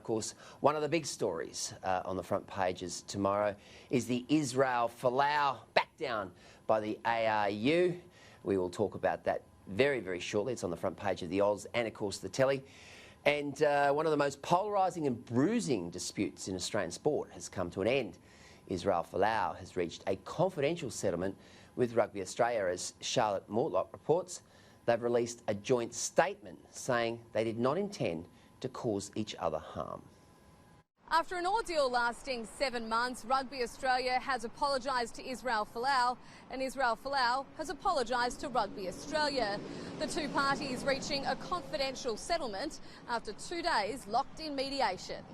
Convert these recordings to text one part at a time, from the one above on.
Of course, one of the big stories on the front pages tomorrow is the Israel Folau back down by the ARU. We will talk about that very, very shortly. It's on the front page of the Oz and, of course, the telly. And one of the most polarising and bruising disputes in Australian sport has come to an end. Israel Folau has reached a confidential settlement with Rugby Australia. As Charlotte Mortlock reports, they've released a joint statement saying they did not intend to cause each other harm. After an ordeal lasting 7 months, Rugby Australia has apologised to Israel Folau and Israel Folau has apologised to Rugby Australia. The two parties reaching a confidential settlement after 2 days locked in mediation.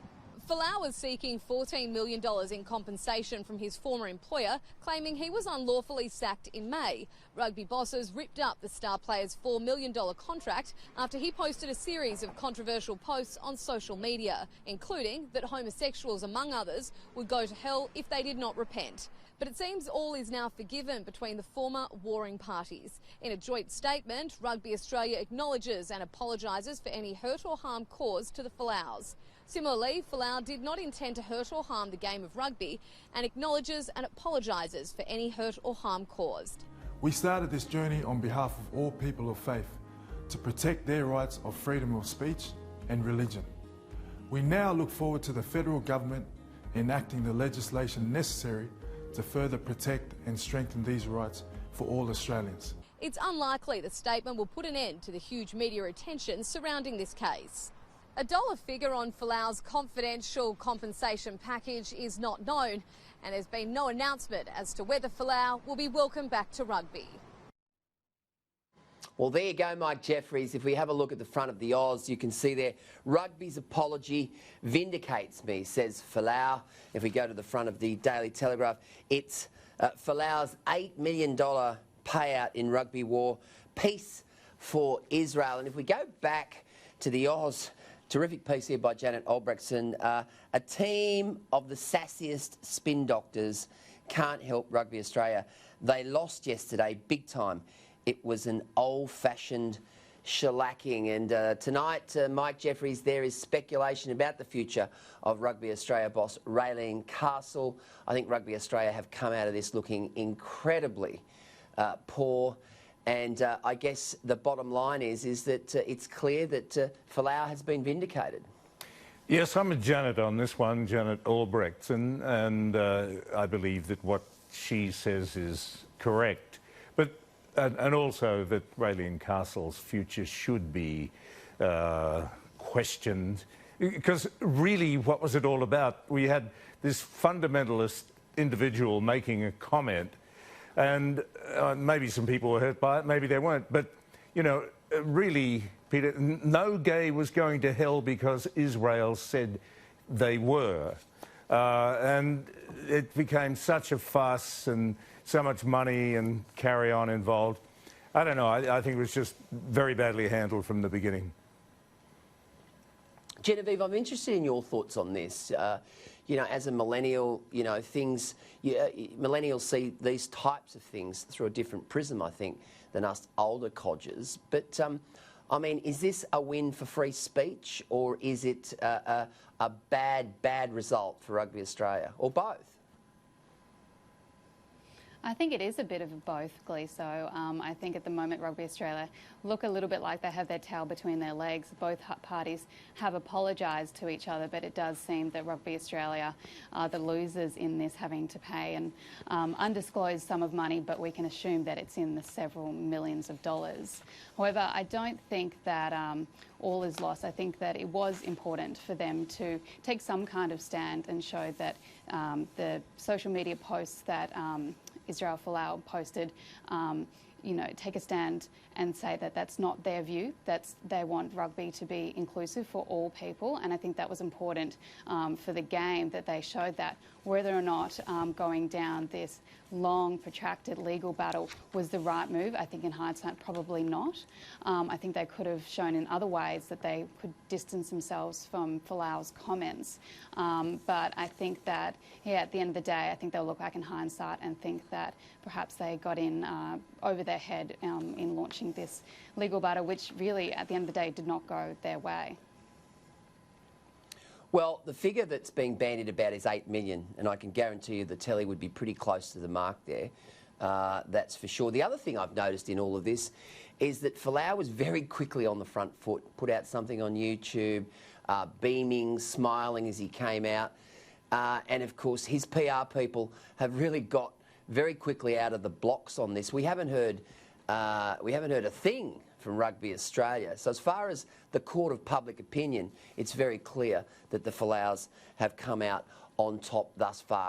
Folau was seeking $14 million in compensation from his former employer, claiming he was unlawfully sacked in May. Rugby bosses ripped up the star player's $4 million contract after he posted a series of controversial posts on social media, including that homosexuals, among others, would go to hell if they did not repent. But it seems all is now forgiven between the former warring parties. In a joint statement, Rugby Australia acknowledges and apologises for any hurt or harm caused to the Folaus. Similarly, Folau did not intend to hurt or harm the game of rugby and acknowledges and apologises for any hurt or harm caused. We started this journey on behalf of all people of faith to protect their rights of freedom of speech and religion. We now look forward to the federal government enacting the legislation necessary to further protect and strengthen these rights for all Australians. It's unlikely the statement will put an end to the huge media attention surrounding this case. A dollar figure on Folau's confidential compensation package is not known, and there's been no announcement as to whether Folau will be welcomed back to rugby. Well, there you go, Mike Jeffries. If we have a look at the front of the Oz, you can see there, rugby's apology vindicates me, says Folau. If we go to the front of the Daily Telegraph, it's Folau's $8 million payout in rugby war, peace for Israel. And if we go back to the Oz, terrific piece here by Janet Albrechtson. A team of the sassiest spin doctors can't help Rugby Australia. They lost yesterday big time. It was an old-fashioned shellacking. And tonight, Mike Jeffries, there is speculation about the future of Rugby Australia boss Raylene Castle. I think Rugby Australia have come out of this looking incredibly poor. And I guess the bottom line is that it's clear that Folau has been vindicated. Yes, I'm with Janet on this one, Janet Albrechtson, and I believe that what she says is correct. But and also that Raylene Castle's future should be questioned, because really, what was it all about? We had this fundamentalist individual making a comment. And maybe some people were hurt by it, maybe they weren't. But, you know, really, Peter, no gay was going to hell because Israel said they were. And it became such a fuss and so much money and carry-on involved. I don't know, I think it was just very badly handled from the beginning. Genevieve, I'm interested in your thoughts on this. You know, as a millennial, you know, millennials see these types of things through a different prism, I think, than us older codgers. But, I mean, is this a win for free speech, or is it a bad result for Rugby Australia, or both? I think it is a bit of both, Gleeso. I think at the moment Rugby Australia look a little bit like they have their tail between their legs. Both parties have apologised to each other, but it does seem that Rugby Australia are the losers in this, having to pay an undisclosed sum of money, but we can assume that it's in the several millions of dollars. However, I don't think that all is lost. I think that it was important for them to take some kind of stand and show that the social media posts that Israel Folau posted, you know, take a stand and say that that's not their view, they want rugby to be inclusive for all people. And I think that was important for the game, that they showed that. Whether or not going down this long, protracted legal battle was the right move, I think in hindsight probably not. I think they could have shown in other ways that they could distance themselves from Folau's comments. But I think that, yeah, at the end of the day, I think they'll look back in hindsight and think that perhaps they got in over their head in launching this legal battle, which really, at the end of the day, did not go their way. Well, the figure that's being bandied about is 8 million, and I can guarantee you the telly would be pretty close to the mark there. That's for sure. The other thing I've noticed in all of this is that Folau was very quickly on the front foot, put out something on YouTube, beaming, smiling as he came out. And of course, his PR people have really got very quickly out of the blocks on this. We haven't heard a thing from Rugby Australia. So as far as the court of public opinion, it's very clear that the Falaus have come out on top thus far.